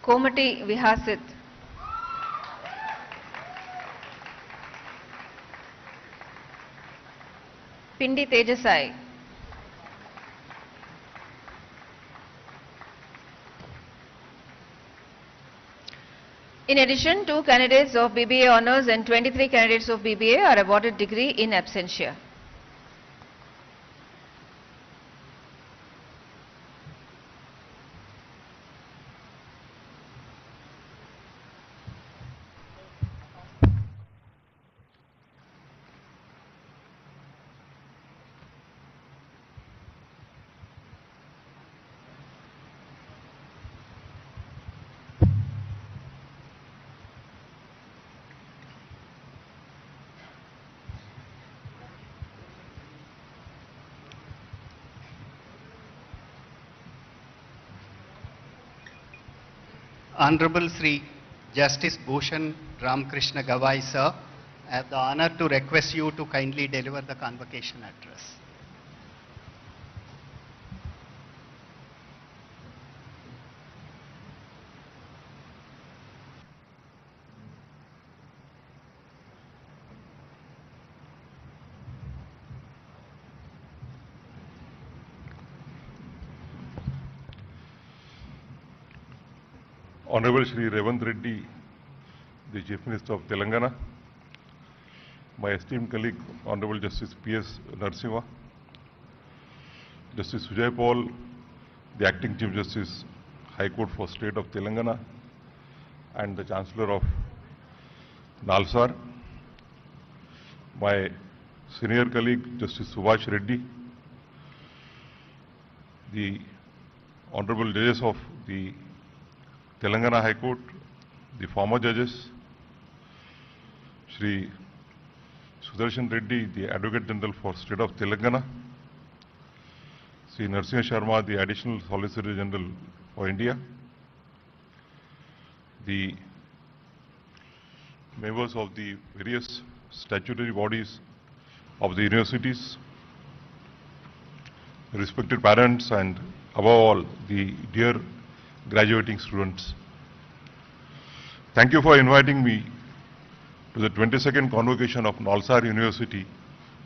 Komati Vihasit, Pindi Tejasai, in addition, 2 candidates of BBA Honours and 23 candidates of BBA are awarded degree in absentia. Honorable Sri Justice Bhushan Ramakrishna Gawai, sir, I have the honor to request you to kindly deliver the convocation address. Honorable Shri A.Revanth Reddy, the Chief Minister of Telangana, my esteemed colleague Honorable Justice P.S. Narasimha, Justice Sujay Paul, the Acting Chief Justice, High Court for State of Telangana, and the Chancellor of Nalsar, my senior colleague Justice Subhash Reddy, the Honorable Judges of the Telangana High Court, the former judges, Shri Sudarshan Reddy, the Advocate General for State of Telangana, Shri Narasimha Sharma, the Additional Solicitor General for India, the members of the various statutory bodies of the universities, respected parents, and above all, the dear graduating students. Thank you for inviting me to the 22nd Convocation of Nalsar University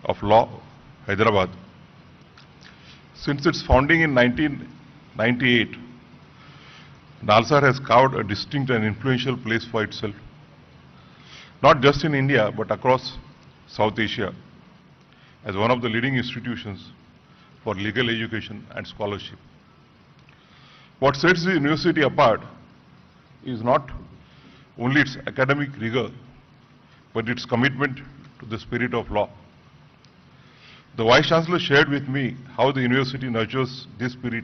of Law, Hyderabad. Since its founding in 1998, Nalsar has carved a distinct and influential place for itself, not just in India but across South Asia, as one of the leading institutions for legal education and scholarship. What sets the university apart is not only its academic rigor, but its commitment to the spirit of law. The Vice Chancellor shared with me how the university nurtures this spirit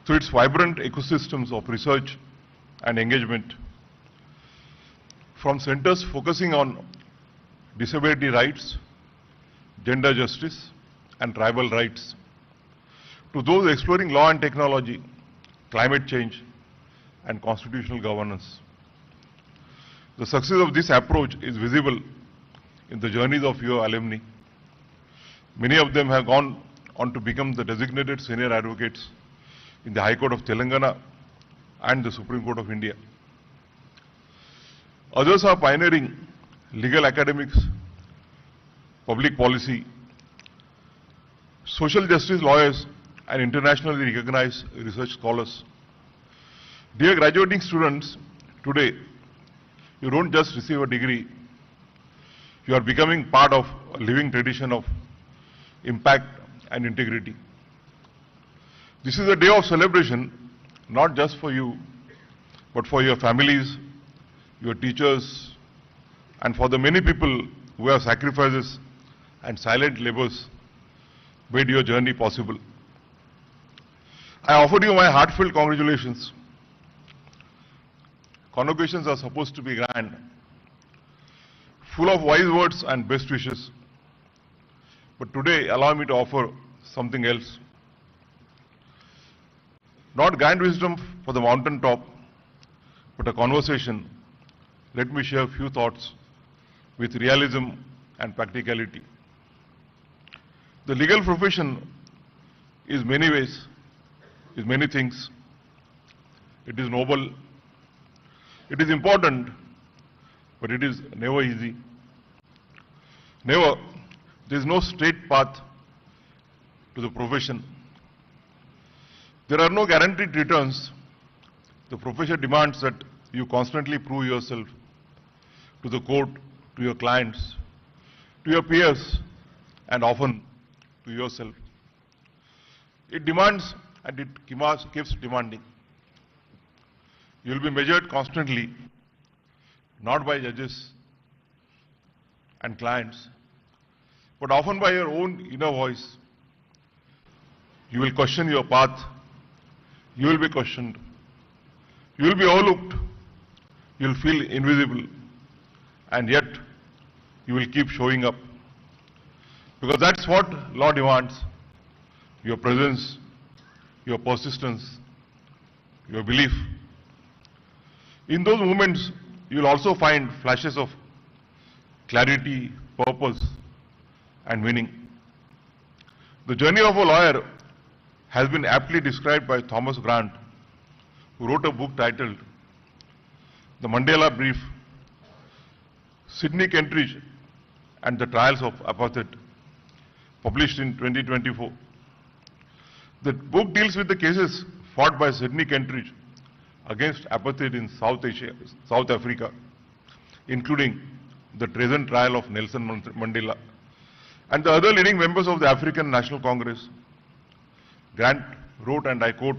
through its vibrant ecosystems of research and engagement, from centers focusing on disability rights, gender justice, and tribal rights, to those exploring law and technology, climate change, and constitutional governance. The success of this approach is visible in the journeys of your alumni. Many of them have gone on to become the designated senior advocates in the High Court of Telangana and the Supreme Court of India. Others are pioneering legal academics, public policy, social justice lawyers, and internationally recognized research scholars. Dear graduating students, today you don't just receive a degree, you are becoming part of a living tradition of impact and integrity. This is a day of celebration, not just for you, but for your families, your teachers, and for the many people who have sacrifices and silent labors made your journey possible. I offer you my heartfelt congratulations. Convocations are supposed to be grand, full of wise words and best wishes. But today, allow me to offer something else. Not grand wisdom for the mountaintop, but a conversation. Let me share a few thoughts with realism and practicality. The legal profession is many things. it is noble, it is important, but it is never easy. Never. There is no straight path to the profession. There are no guaranteed returns. The profession demands that you constantly prove yourself to the court, to your clients, to your peers, and often to yourself. It demands and it keeps demanding. You will be measured constantly, not by judges and clients, but often by your own inner voice. You will question your path. You will be questioned. You will be overlooked. You will feel invisible. And yet, you will keep showing up. Because that's what law demands. Your presence, your persistence, your belief. In those moments, you will also find flashes of clarity, purpose, and meaning. The journey of a lawyer has been aptly described by Thomas Grant, who wrote a book titled The Mandela Brief, Sidney Kentridge and the Trials of Apartheid, published in 2024. The book deals with the cases fought by Sidney Kentridge against apartheid in South Africa, including the treason trial of Nelson Mandela and the other leading members of the African National Congress. Grant wrote, and I quote,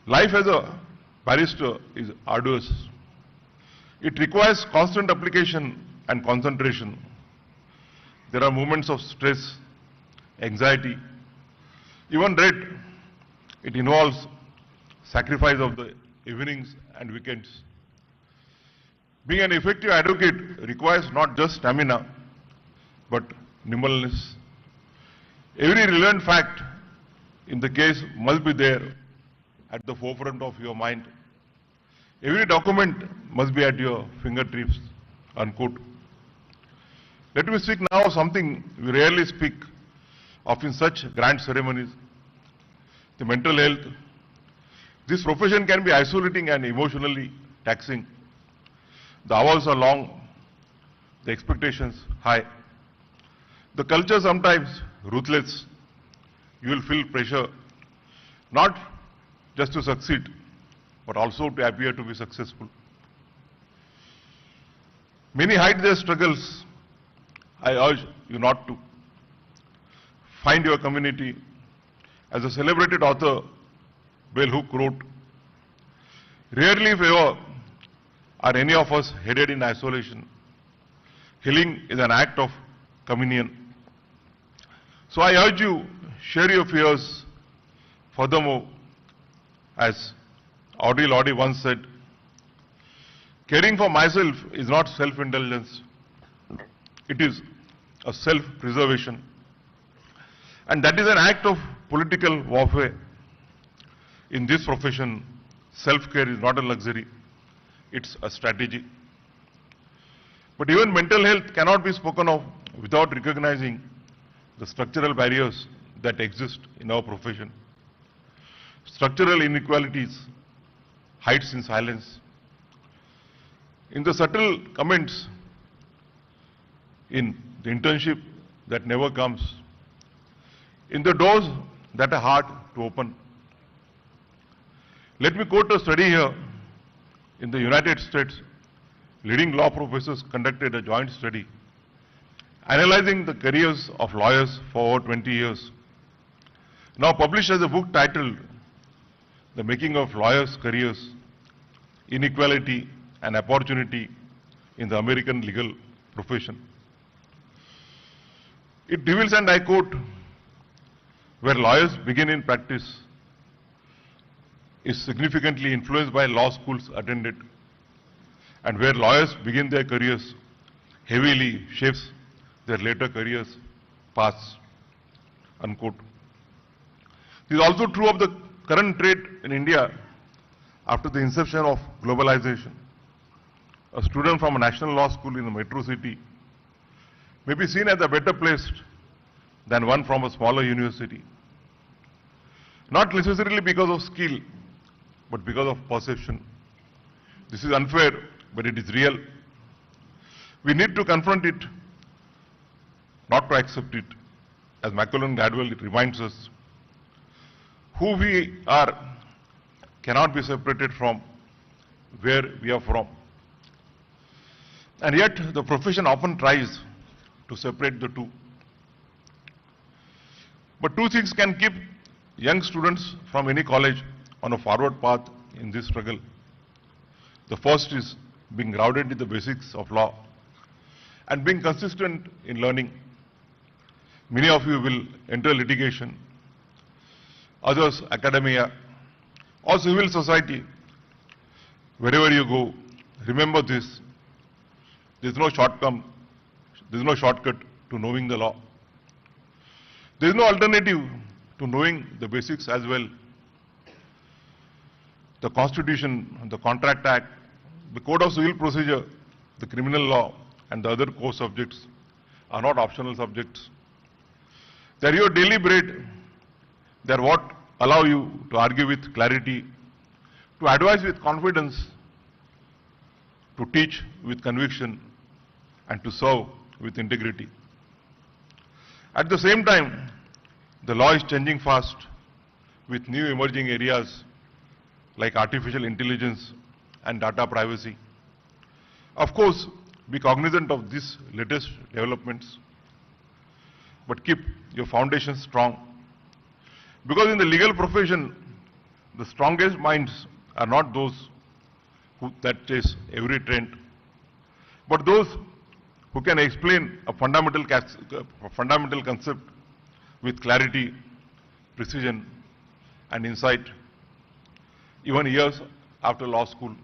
"Life as a barrister is arduous. It requires constant application and concentration. There are moments of stress, anxiety, even dread. It involves sacrifice of the evenings and weekends. Being an effective advocate requires not just stamina, but nimbleness. Every relevant fact in the case must be there at the forefront of your mind. Every document must be at your fingertips," unquote. Let me speak now of something we rarely speak of in such grand ceremonies: the mental health. This profession can be isolating and emotionally taxing. The hours are long, the expectations high. The culture sometimes ruthless. You will feel pressure, not just to succeed, but also to appear to be successful. Many hide their struggles. I urge you not to. Find your community. As a celebrated author, Bell Hook wrote, "Rarely, if ever, are any of us headed in isolation. Healing is an act of communion." So I urge you, share your fears. Furthermore, as Audre Lorde once said, "Caring for myself is not self-indulgence. It is a self-preservation. And that is an act of political warfare. In this profession, self-care is not a luxury. It's a strategy." But even mental health cannot be spoken of without recognizing the structural barriers that exist in our profession. Structural inequalities hides in silence. In the subtle comments, in the internship that never comes, in the doors that are hard to open. Let me quote a study here. In the United States, leading law professors conducted a joint study analyzing the careers of lawyers for over 20 years. Now published as a book titled The Making of Lawyers' Careers, Inequality and Opportunity in the American Legal Profession. It reveals, and I quote, "Where lawyers begin in practice is significantly influenced by law schools attended, and where lawyers begin their careers heavily shapes their later careers paths," unquote. This is also true of the current trade in India after the inception of globalization. A student from a national law school in a metro city may be seen as a better placed than one from a smaller university. Not necessarily because of skill, but because of perception. This is unfair, but it is real. We need to confront it, not to accept it. As Macaulay Gladwell reminds us, who we are cannot be separated from where we are from. And yet, the profession often tries to separate the two. But two things can keep young students from any college on a forward path in this struggle. The first is being grounded in the basics of law and being consistent in learning. Many of you will enter litigation, others academia, or civil society. Wherever you go, remember this. There is no shortcut to knowing the law. There is no alternative to knowing the basics as well. The Constitution, the Contract Act, the Code of Civil Procedure, the criminal law, and the other core subjects are not optional subjects. They are your daily bread. They are what allow you to argue with clarity, to advise with confidence, to teach with conviction, and to serve with integrity. At the same time, the law is changing fast with new emerging areas like artificial intelligence and data privacy. Of course, be cognizant of these latest developments, but keep your foundation strong. Because in the legal profession, the strongest minds are not those that chase every trend, but those who can explain a fundamental concept with clarity, precision, and insight, even years after law school.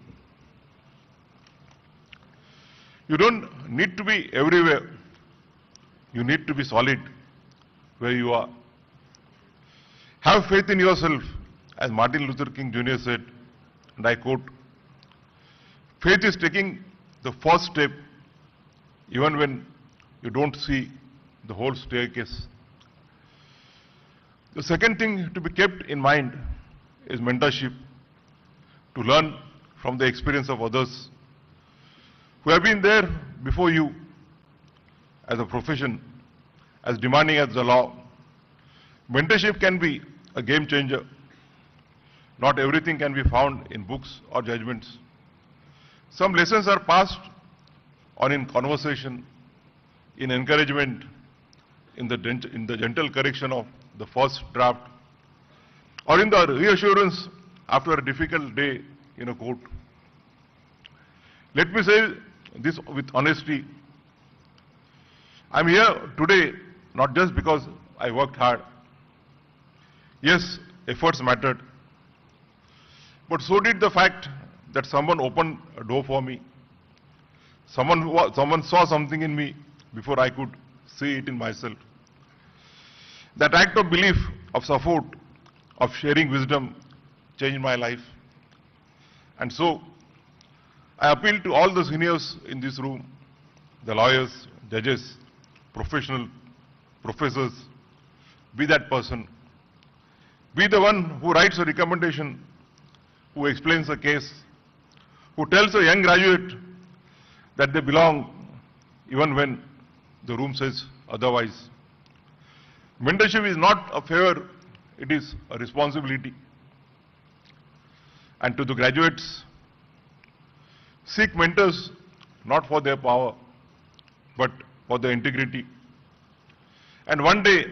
You don't need to be everywhere. You need to be solid where you are. Have faith in yourself, as Martin Luther King Jr. said, and I quote, "Faith is taking the first step even when you don't see the whole staircase." The second thing to be kept in mind is mentorship, to learn from the experience of others who have been there before you. As a profession, as demanding as the law, mentorship can be a game changer. Not everything can be found in books or judgments. Some lessons are passed on in conversation, in encouragement, in the gentle correction of the first draft, or in the reassurance after a difficult day in a court. Let me say this with honesty. I'm here today not just because I worked hard. Yes, efforts mattered, but so did the fact that someone opened a door for me. Someone saw something in me before I could see it in myself. That act of belief, of support, of sharing wisdom changed my life. And so, I appeal to all the seniors in this room, the lawyers, judges, professors, be that person. Be the one who writes a recommendation, who explains a case, who tells a young graduate that they belong even when the room says otherwise. Mentorship is not a favor, it is a responsibility. And to the graduates, seek mentors not for their power, but for their integrity. And one day,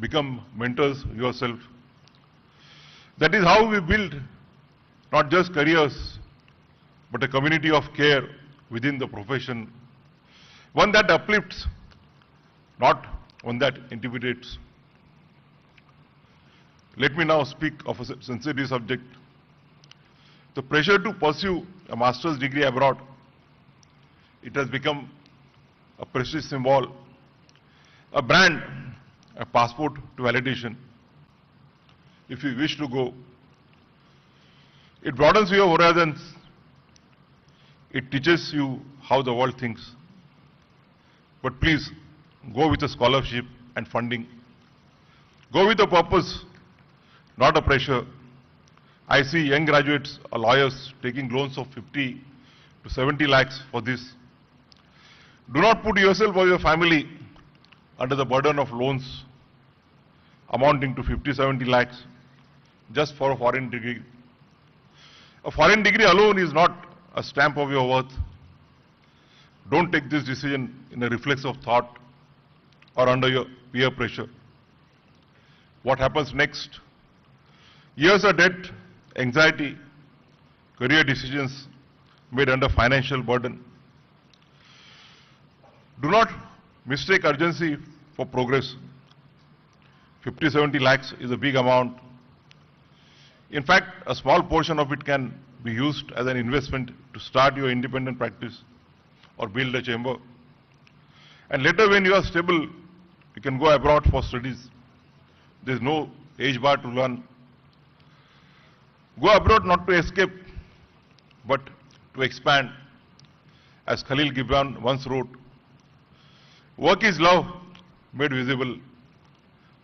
become mentors yourself. That is how we build not just careers, but a community of care within the profession. One that uplifts, not one that intimidates. Let me now speak of a sensitive subject. The pressure to pursue a master's degree abroad. It has become a prestige symbol, a brand, a passport to validation. If you wish to go, it broadens your horizons. It teaches you how the world thinks. But please, go with a scholarship and funding. Go with a purpose, not a pressure. I see young graduates or lawyers taking loans of 50 to 70 lakhs for this. Do not put yourself or your family under the burden of loans amounting to 50-70 lakhs just for a foreign degree. A foreign degree alone is not a stamp of your worth. Don't take this decision in a reflex of thought or under your peer pressure. What happens next? Years of debt, anxiety, career decisions made under financial burden. Do not mistake urgency for progress. 50-70 lakhs is a big amount. In fact, a small portion of it can be used as an investment to start your independent practice or build a chamber. And later when you are stable, you can go abroad for studies. There is no age bar to learn. Go abroad not to escape, but to expand. As Khalil Gibran once wrote, work is love made visible.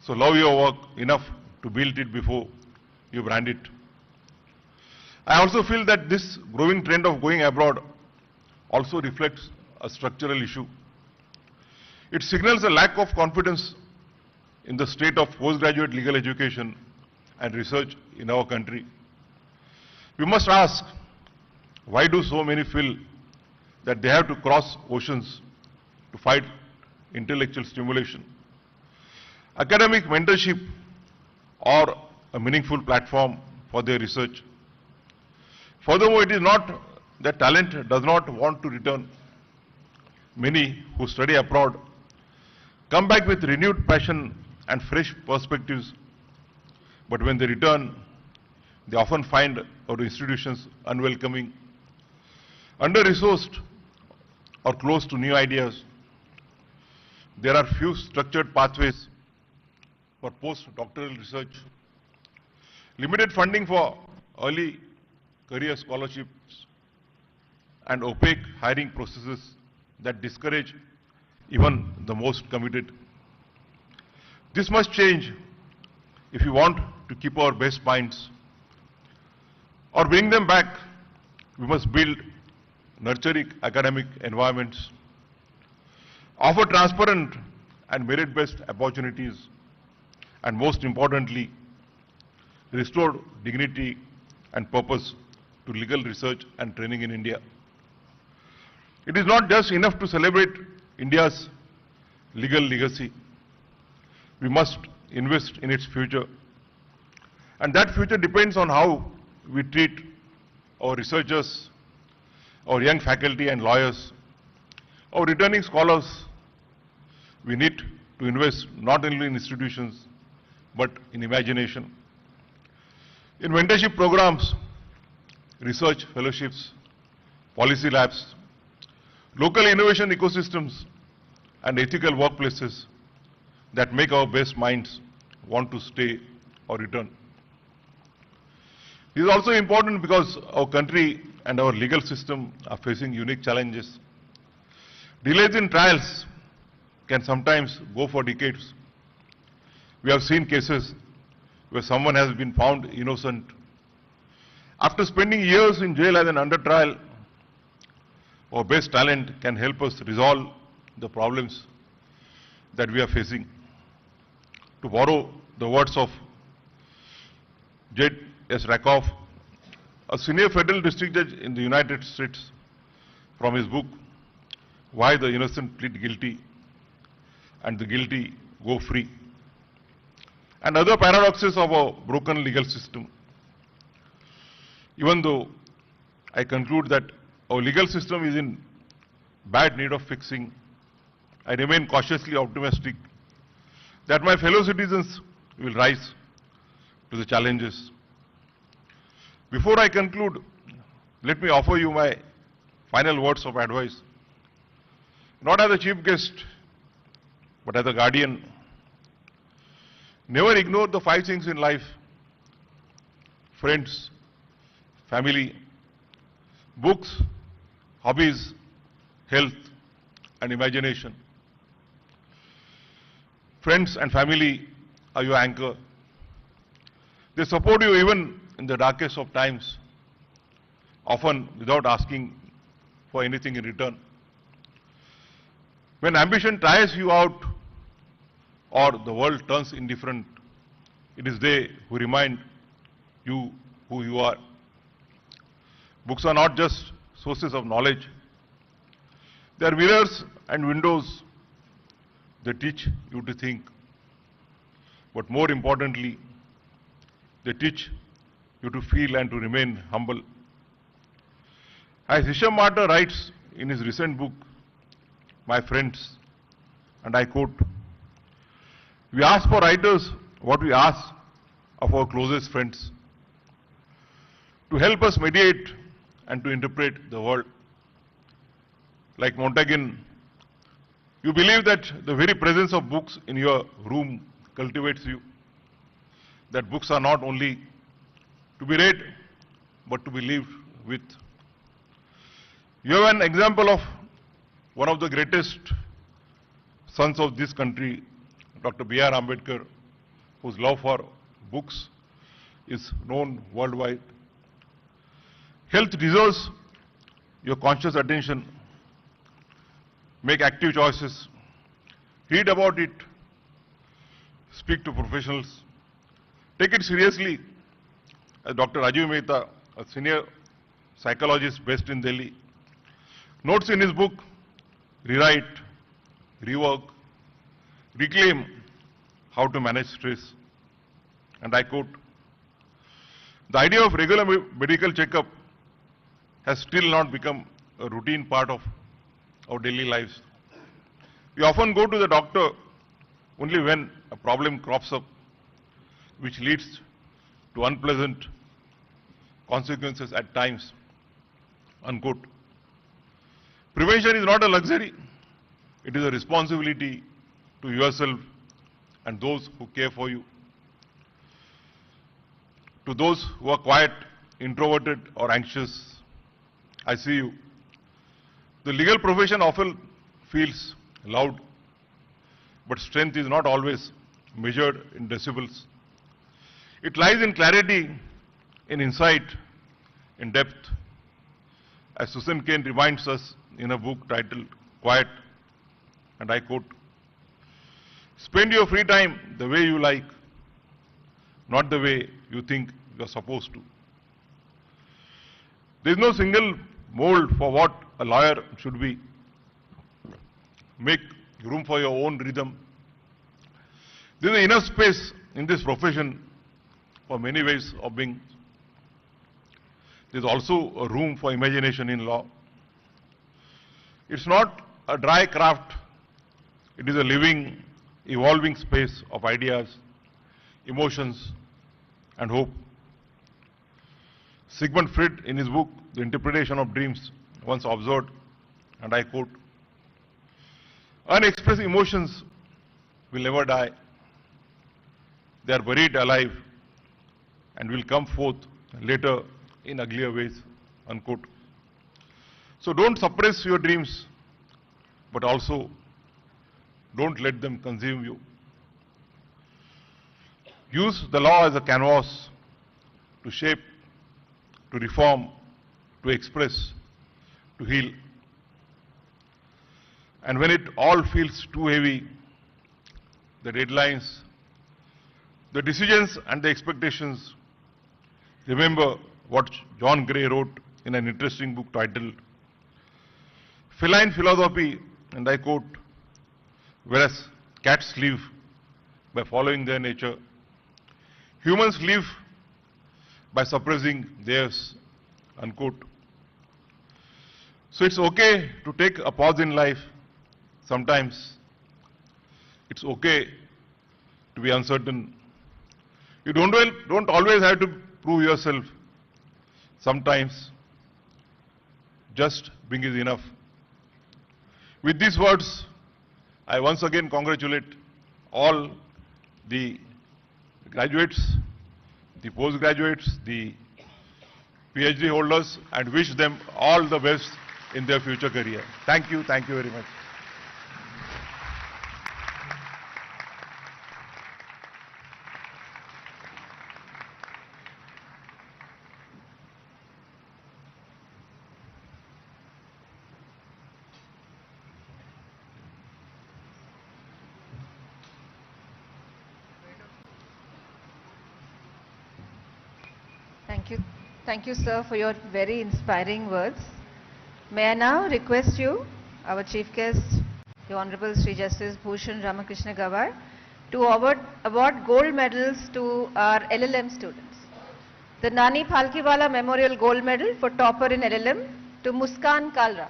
So love your work enough to build it before you brand it. I also feel that this growing trend of going abroad also reflects a structural issue. It signals a lack of confidence in the state of postgraduate legal education and research in our country. We must ask, why do so many feel that they have to cross oceans to fight intellectual stimulation, academic mentorship, or a meaningful platform for their research? Furthermore, it is not that talent does not want to return. Many who study abroad come back with renewed passion and fresh perspectives, but when they return, they often find our institutions unwelcoming, under-resourced, or close to new ideas. There are few structured pathways for post-doctoral research, limited funding for early career scholarships, and opaque hiring processes that discourage even the most committed. This must change if we want to keep our best minds. Or bring them back, we must build nurturing academic environments, offer transparent and merit-based opportunities, and most importantly, restore dignity and purpose to legal research and training in India. It is not just enough to celebrate India's legal legacy. We must invest in its future. And that future depends on how we treat our researchers, our young faculty and lawyers, our returning scholars. We need to invest not only in institutions, but in imagination. In mentorship programs, research fellowships, policy labs, local innovation ecosystems, and ethical workplaces that make our best minds want to stay or return. This is also important because our country and our legal system are facing unique challenges. Delays in trials can sometimes go for decades. We have seen cases where someone has been found innocent. After spending years in jail as an under trial, our best talent can help us resolve the problems that we are facing. To borrow the words of J.S. a senior federal district judge in the United States, from his book, Why the Innocent Plead Guilty and the Guilty Go Free, and other paradoxes of our broken legal system. Even though I conclude that our legal system is in bad need of fixing, I remain cautiously optimistic that my fellow citizens will rise to the challenges. Before I conclude, let me offer you my final words of advice, not as a chief guest, but as a guardian. Never ignore the 5 things in life: friends, family, books, hobbies, health, and imagination. Friends and family are your anchor. They support you even in the darkest of times, often without asking for anything in return. When ambition tires you out or the world turns indifferent, it is they who remind you who you are. Books are not just sources of knowledge. They are mirrors and windows. They teach you to think. But more importantly, they teach you to feel and to remain humble. As Shamirpet writes in his recent book, My Friends, and I quote, "We ask for writers what we ask of our closest friends, to help us mediate and to interpret the world." Like Montaigne, you believe that the very presence of books in your room cultivates you, that books are not only to be read, but to be lived with. You have an example of one of the greatest sons of this country, Dr. B.R. Ambedkar, whose love for books is known worldwide. Health deserves your conscious attention. Make active choices. Read about it. Speak to professionals. Take it seriously. As Dr. Rajiv Mehta, a senior psychologist based in Delhi, notes in his book, Rewrite, Rework, Reclaim, How to Manage Stress. And I quote, "The idea of regular medical checkup has still not become a routine part of our daily lives. We often go to the doctor only when a problem crops up, which leads to unpleasant consequences at times." Unquote. Prevention is not a luxury. It is a responsibility to yourself and those who care for you. To those who are quiet, introverted, or anxious, I see you. The legal profession often feels loud, but strength is not always measured in decibels. It lies in clarity, in insight, in depth. As Susan Cain reminds us in a book titled Quiet, and I quote, "Spend your free time the way you like, not the way you think you're supposed to." There is no single mold for what a lawyer should be. Make room for your own rhythm. There is enough space in this profession for many ways of being. There is also a room for imagination in law. It's not a dry craft. It is a living, evolving space of ideas, emotions, and hope. Sigmund Freud, in his book, The Interpretation of Dreams, once observed, and I quote, "Unexpressed emotions will never die. They are buried alive and will come forth later in uglier ways." Unquote. So don't suppress your dreams, but also don't let them consume you. Use the law as a canvas to shape, to reform, to express, to heal. And when it all feels too heavy, the deadlines, the decisions and the expectations, remember what John Gray wrote in an interesting book titled Feline Philosophy, and I quote, "Whereas cats live by following their nature, humans live by suppressing theirs." Unquote. So it's okay to take a pause in life. Sometimes it's okay to be uncertain. You don't always have to prove yourself. Sometimes just being is enough. With these words, I once again congratulate all the graduates, the postgraduates, the PhD holders, and wish them all the best in their future career. Thank you very much. Thank you, sir, for your very inspiring words. May I now request you, our chief guest, the Honorable Sri Justice Bhushan Ramakrishna Gawai, to award gold medals to our LLM students. The Nani Phalkiwala Memorial Gold Medal for topper in LLM to Muskan Kalra.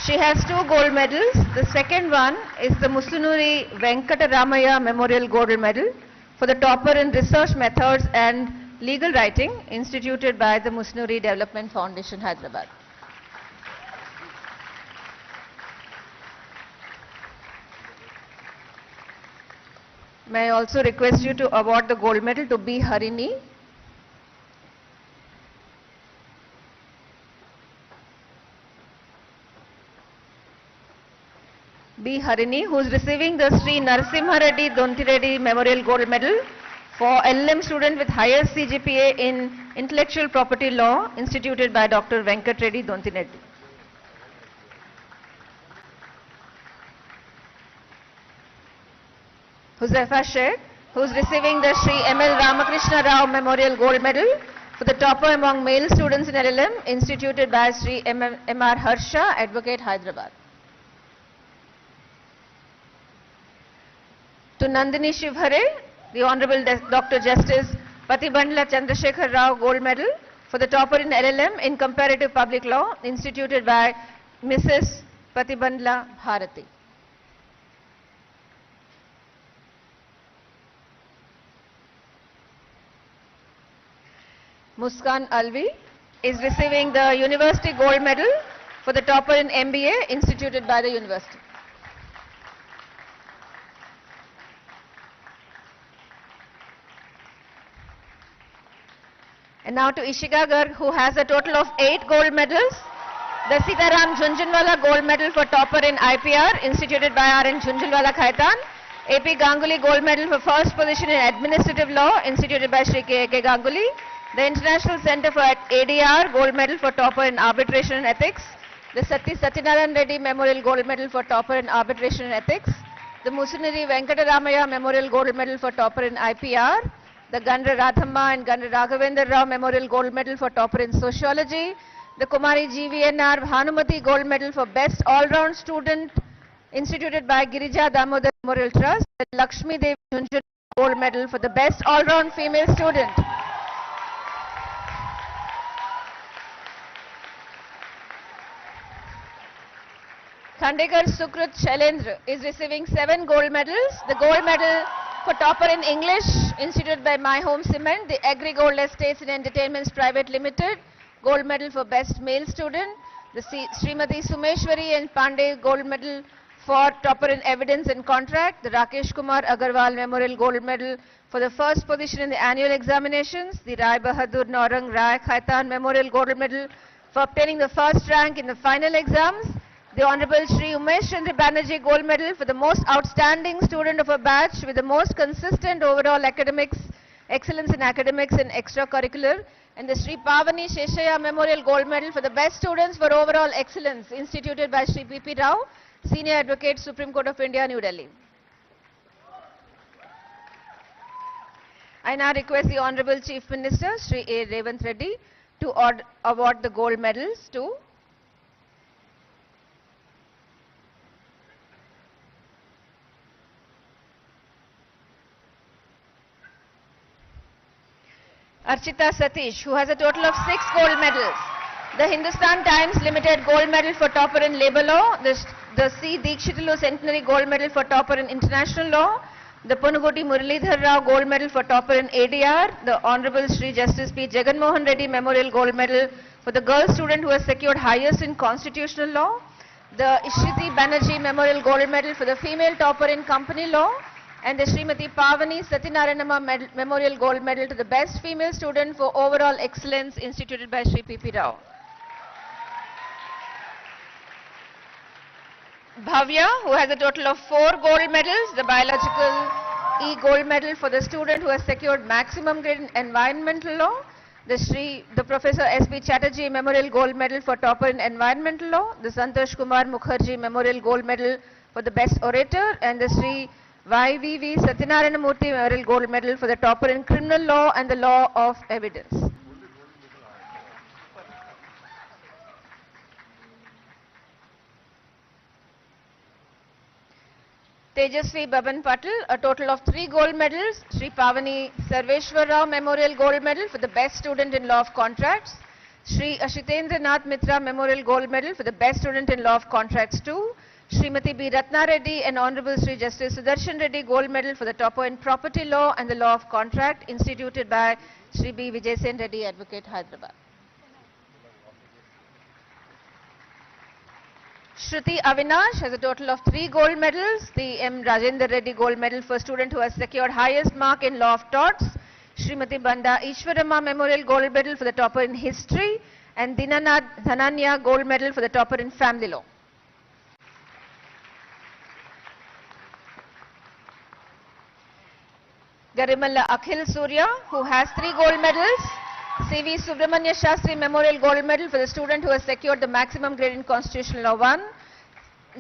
She has 2 gold medals. The second one is the Musunuri Venkataramaya Memorial Gold Medal for the topper in research methods and legal writing instituted by the Musunuri Development Foundation, Hyderabad. May I also request you to award the gold medal to B. Harini. B. Harini, who is receiving the Sri Narasimha Reddy Dontireddy Memorial Gold Medal for LLM student with higher CGPA in Intellectual Property Law instituted by Dr. Venkat Reddy Dontireddy. Huzaifa Sheikh, who is receiving the Sri M.L. Ramakrishna Rao Memorial Gold Medal for the topper among male students in LLM instituted by Sri M.R. Harsha, Advocate, Hyderabad. To Nandini Shivhare, the Honorable Dr. Justice Patibandla Chandrasekhar Rao Gold Medal for the topper in LLM in Comparative Public Law instituted by Mrs. Patibandla Bharati. Muskan Alvi is receiving the University Gold Medal for the topper in MBA instituted by the university. And now to Ishika Garg, who has a total of 8 gold medals. The Sitaram Jhunjhunwala Gold Medal for topper in IPR instituted by R.N. Jhunjhunwala Khaitan. AP Ganguly Gold Medal for first position in Administrative Law instituted by Shri K.K. Ganguly. The International Center for ADR Gold Medal for topper in Arbitration and Ethics. The Satyanarayan Reddy Memorial Gold Medal for topper in Arbitration and Ethics. The Musunuri Venkataramaya Memorial Gold Medal for topper in IPR. The Gandra Radhamma and Gandra Raghavendra Rao Memorial Gold Medal for topper in Sociology. The Kumari GVNR Bhanumati Gold Medal for Best All-Round Student instituted by Girija Damodar Memorial Trust. The Lakshmi Devi Jhunjhunwala Gold Medal for the Best All-Round Female Student. Khandekar Sukrut Shailendra is receiving 7 gold medals. The gold medal for topper in English instituted by My Home Cement. The Agri Gold Estates and Entertainments Private Limited Gold Medal for Best Male Student. The Srimati Sumeshwari and Pandey Gold Medal for topper in Evidence and Contract. The Rakesh Kumar Agarwal Memorial Gold Medal for the first position in the annual examinations. The Rai Bahadur Naurang Rai Khaitan Memorial Gold Medal for obtaining the first rank in the final exams. The Honorable Shri Umesh Chandra Banerjee Gold Medal for the most outstanding student of a batch with the most consistent overall academics, excellence in academics and extracurricular. And the Shri Pavani Sheshaya Memorial Gold Medal for the best students for overall excellence instituted by Shri P.P. Rao, Senior Advocate, Supreme Court of India, New Delhi. I now request the Honorable Chief Minister, Shri A.Revanth Reddy, to award the gold medals to Archita Satish, who has a total of 6 gold medals. The Hindustan Times Limited Gold Medal for topper in Labour Law. The C. Dikshitulu Centenary Gold Medal for topper in International Law. The Punugoti Muralidhar Rao Gold Medal for topper in ADR. The Honorable Shri Justice P. Jagan Mohan Reddy Memorial Gold Medal for the girl student who has secured highest in Constitutional Law. The Ishriti Banerjee Memorial Gold Medal for the female topper in Company Law. And the Srimati Pavani Satyanarayanamma Memorial Gold Medal to the best female student for overall excellence instituted by Shri P.P. Rao. Bhavya, who has a total of 4 gold medals, the Biological E Gold Medal for the student who has secured maximum grade in Environmental Law. The Professor S.P. Chatterjee Memorial Gold Medal for topper in Environmental Law. The Santosh Kumar Mukherjee Memorial Gold Medal for the best orator. And the Sri Y.V.V. Satyanarayana Murthy Memorial Gold Medal for the topper in Criminal Law and the Law of Evidence. Tejasvi Baban Patil, a total of 3 gold medals. Sri Pavani Sarveshwar Rao Memorial Gold Medal for the Best Student in Law of Contracts. Sri Ashitendra Nath Mitra Memorial Gold Medal for the Best Student in Law of Contracts 2. Srimati B. Ratna Reddy and Honorable Sri Justice Sudarshan Reddy Gold Medal for the topper in Property Law and the Law of Contract, instituted by Sri B. Vijaysen Reddy, Advocate, Hyderabad. Shruti Avinash has a total of 3 gold medals. The M. Rajendra Reddy Gold Medal for student who has secured highest mark in Law of Torts. Srimati Banda Ishwarama Memorial Gold Medal for the topper in History. And Dinanath Dhananya Gold Medal for the topper in Family Law. Garimalla Akhil Surya, who has 3 gold medals. C.V. Subramanya Shastri Memorial Gold Medal for the student who has secured the maximum grade in Constitutional Law 1.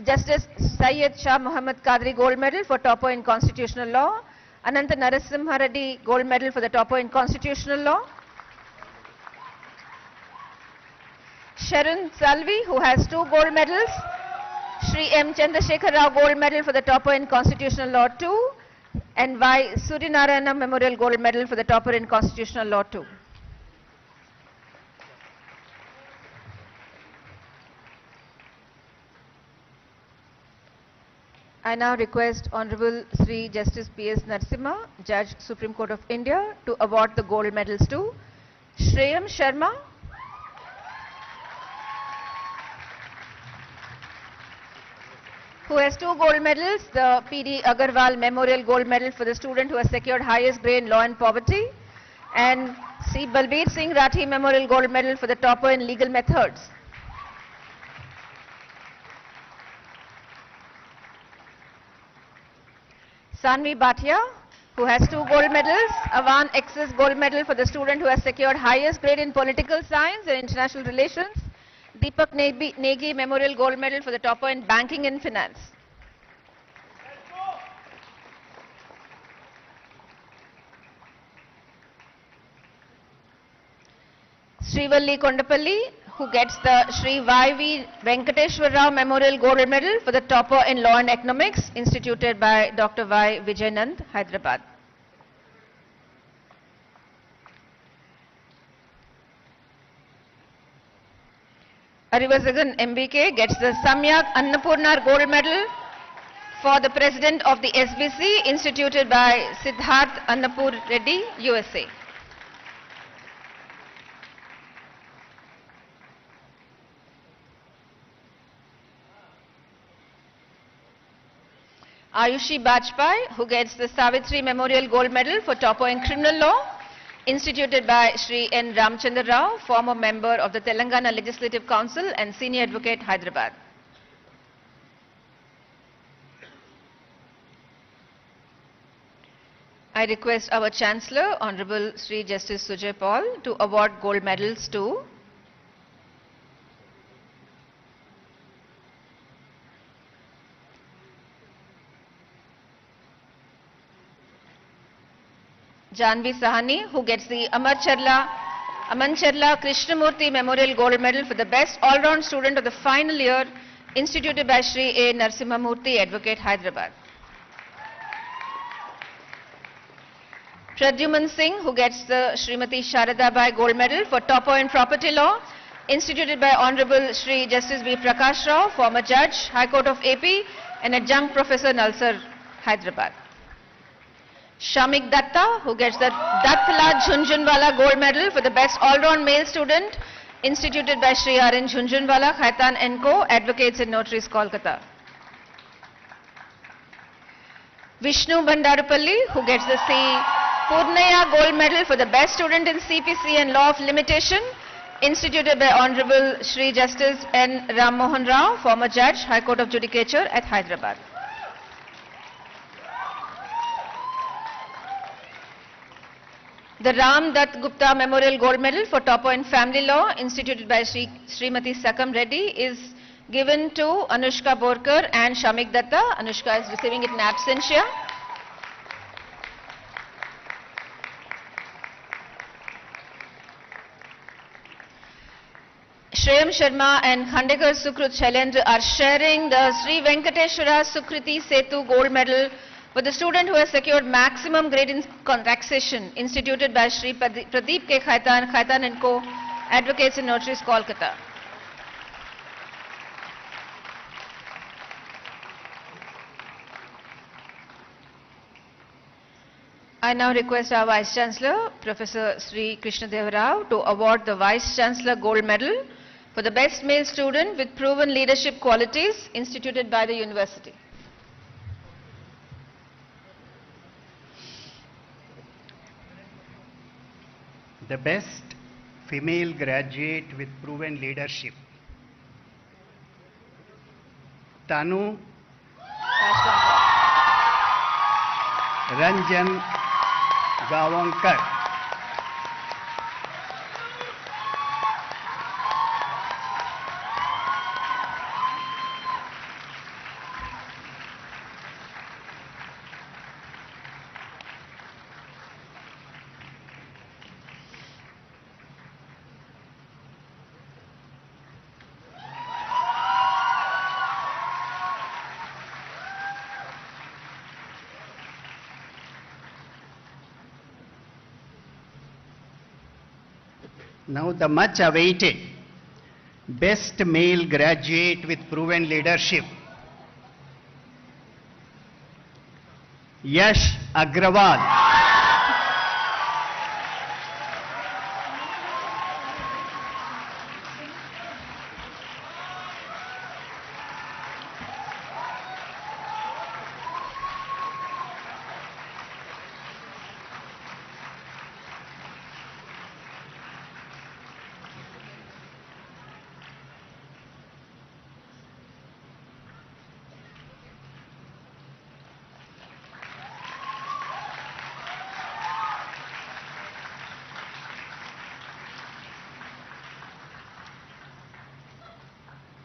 Justice Syed Shah Muhammad Qadri Gold Medal for topper in Constitutional Law. Ananta Narasimha Reddy Gold Medal for the topper in Constitutional Law. Sharon Salvi, who has 2 gold medals. Shri M. Chandrasekhar Rao Gold Medal for the topper in Constitutional Law 2. And Y. Suryanarayana Memorial Gold Medal for the topper in Constitutional Law 2. I now request Honorable Sri Justice P.S. Narasimha, Judge, Supreme Court of India, to award the gold medals to Shreyam Sharma, who has 2 gold medals, the P.D. Agarwal Memorial Gold Medal for the student who has secured highest grade in Law and Poverty, and C. Balbir Singh Rathi Memorial Gold Medal for the topper in Legal Methods. Sanvi Bhatia, who has 2 gold medals, Avan Excess Gold Medal for the student who has secured highest grade in Political Science and International Relations. Deepak Negi Memorial Gold Medal for the topper in Banking and Finance. Srivalli Kondapalli, who gets the Sri Y.V. Venkateshwar Rao Memorial Gold Medal for the topper in Law and Economics, instituted by Dr. Y. Vijayanand, Hyderabad. Arivasagan MBK gets the Samyak Annapurnar Gold Medal for the President of the SBC, instituted by Siddharth Annapur Reddy, USA. Ayushi Bajpai, who gets the Savitri Memorial Gold Medal for topper in Criminal Law, instituted by Sri N. Ramchandra Rao, former member of the Telangana Legislative Council and Senior Advocate, Hyderabad. I request our Chancellor, Honorable Sri Justice Sujay Paul, to award gold medals to Janvi Sahani, who gets the Aman Charla Krishnamurthy Memorial Gold Medal for the Best All-Round Student of the Final Year, instituted by Sri A. Narasimhamurthy, Advocate, Hyderabad. Pradyuman Singh, who gets the Srimati Sharada Bai Gold Medal for topper in Property Law, instituted by Honorable Sri Justice B. Prakash Rao, former Judge, High Court of AP, and Adjunct Professor Nalsar, Hyderabad. Shamik Datta, who gets the Dattla Jhunjhunwala Gold Medal for the Best All-Round Male Student, instituted by Sri R.N. Jhunjhunwala, Khaitan & Co., Advocates and Notaries, Kolkata. Vishnu Bandarupalli, who gets the C. Purnaya Gold Medal for the Best Student in CPC and Law of Limitation, instituted by Honorable Sri Justice N. Ram Mohan Rao, former Judge, High Court of Judicature at Hyderabad. The Ram Dutt Gupta Memorial Gold Medal for topper in Family Law, instituted by Srimati Sakam Reddy, is given to Anushka Borkar and Shamik Datta. Anushka is receiving it in absentia. Shreyam Sharma and Khandekar Sukrut Shailendra are sharing the Sri Venkateshwara Sukriti Setu Gold Medal with the student who has secured maximum grade in taxation instituted by Sri Pradeep K. Khaitan & Co. Advocates and Notaries, Kolkata. I now request our Vice Chancellor, Professor Sri Krishna Deva Rao, to award the Vice Chancellor Gold Medal for the best male student with proven leadership qualities instituted by the university. The best female graduate with proven leadership, Tanu Ranjan Gavankar. Now the much awaited best male graduate with proven leadership, Yash Agrawal.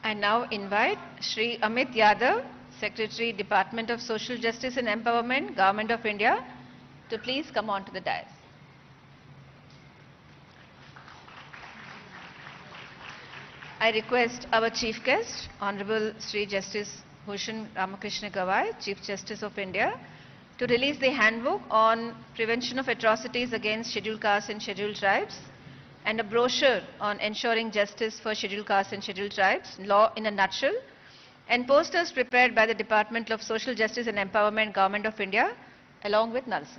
I now invite Shri Amit Yadav, Secretary, Department of Social Justice and Empowerment, Government of India, to please come on to the dais. I request our Chief Guest, Honorable Sri Justice Bhushan Ramakrishna Gawai, Chief Justice of India, to release the handbook on prevention of atrocities against scheduled castes and scheduled tribes, and a brochure on ensuring justice for scheduled castes and scheduled tribes, law in a nutshell, and posters prepared by the Department of Social Justice and Empowerment, Government of India, along with Nalsar.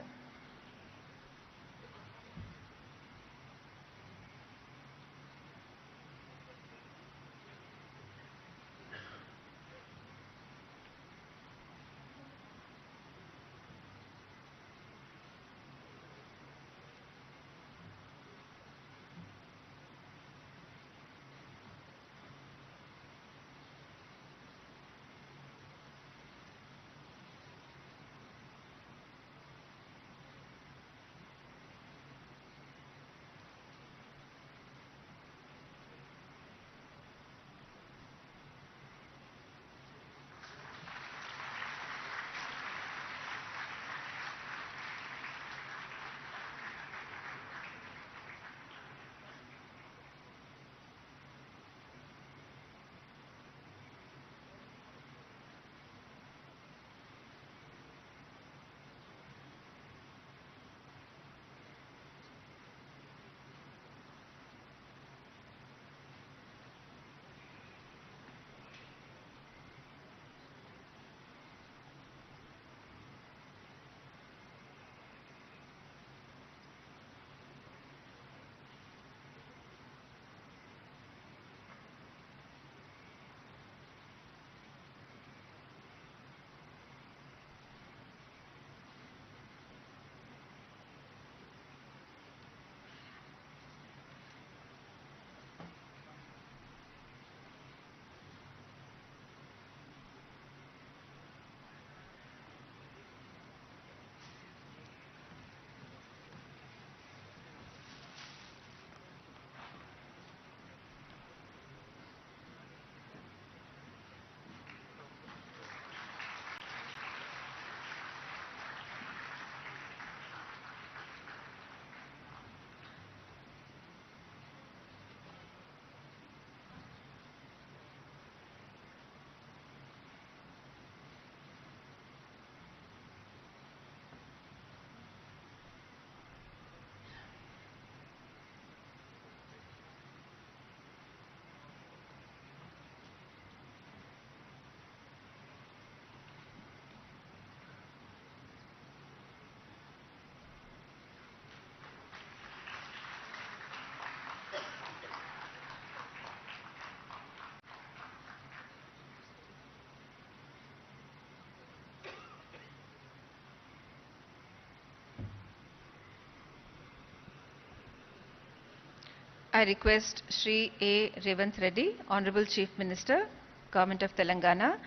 I request Shri A.Revanth Reddy, Honorable Chief Minister, Government of Telangana,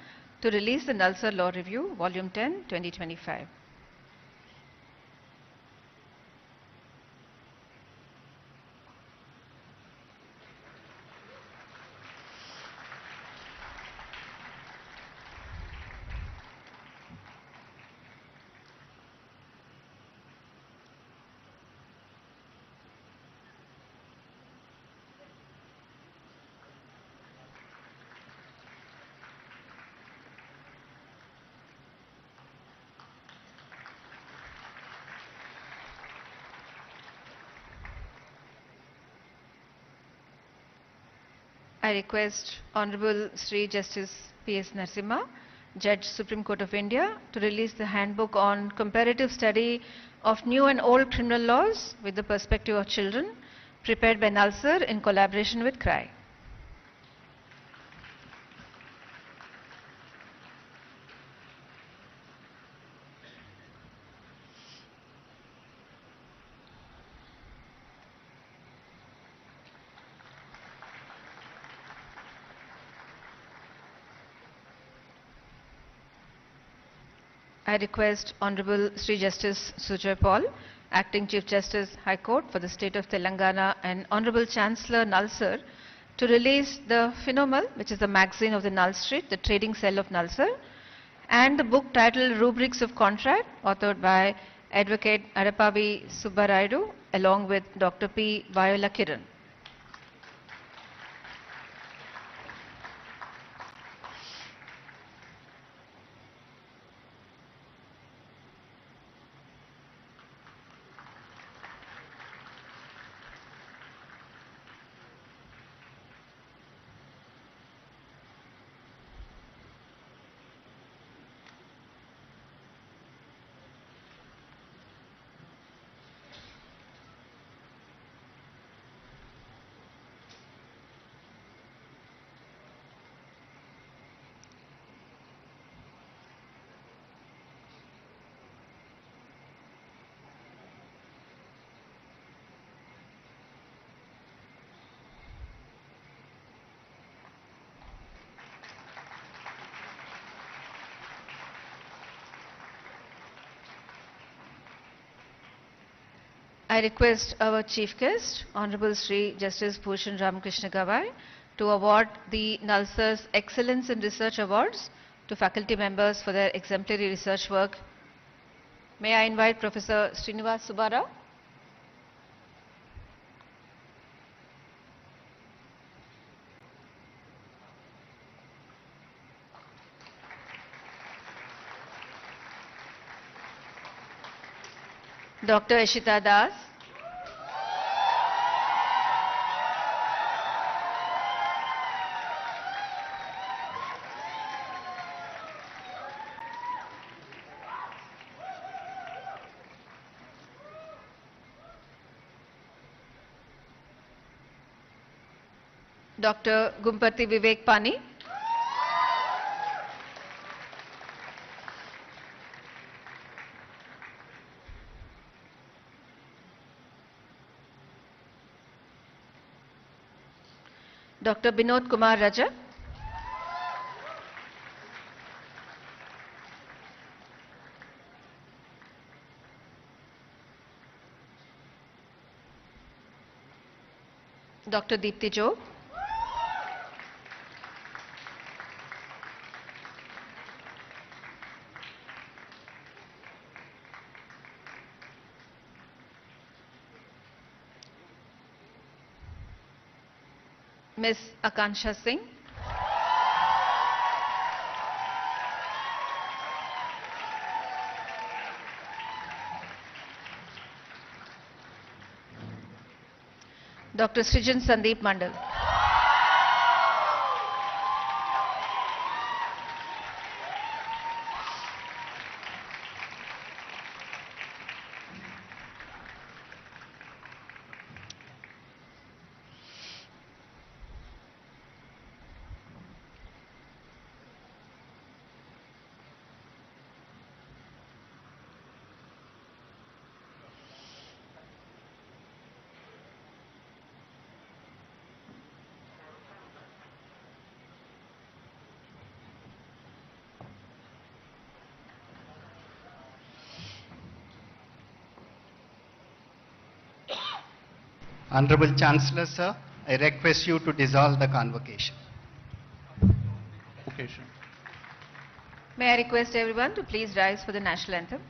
to release the Nalsar Law Review, Volume 10, 2025. I request Honorable Sri Justice P.S. Narasimha, Judge Supreme Court of India, to release the handbook on comparative study of new and old criminal laws with the perspective of children, prepared by Nalsar in collaboration with CRI. I request Honorable Sri Justice Sujoy Paul, Acting Chief Justice, High Court for the State of Telangana, and Honorable Chancellor Nalsar to release the Phenomal, which is the magazine of the Null Street, the trading cell of Nalsar, and the book titled Rubrics of Contract, authored by Advocate Arapavi Subbarayadu, along with Dr. P. Viola Kiran. I request our Chief Guest, Honorable Sri Justice Bhushan Ramakrishna Gawai, to award the Nalsar's Excellence in Research Awards to faculty members for their exemplary research work. May I invite Professor Srinivas Subbarao? Dr. Ishita Das, Dr. Gumpati Vivek Pani, Dr. Binod Kumar Raja, Dr. Deepti Job, Ms. Akansha Singh, Dr. Srijan Sandeep Mandal, Honorable Chancellor, sir, I request you to dissolve the convocation. May I request everyone to please rise for the national anthem.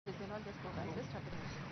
They cannot just go back, just start the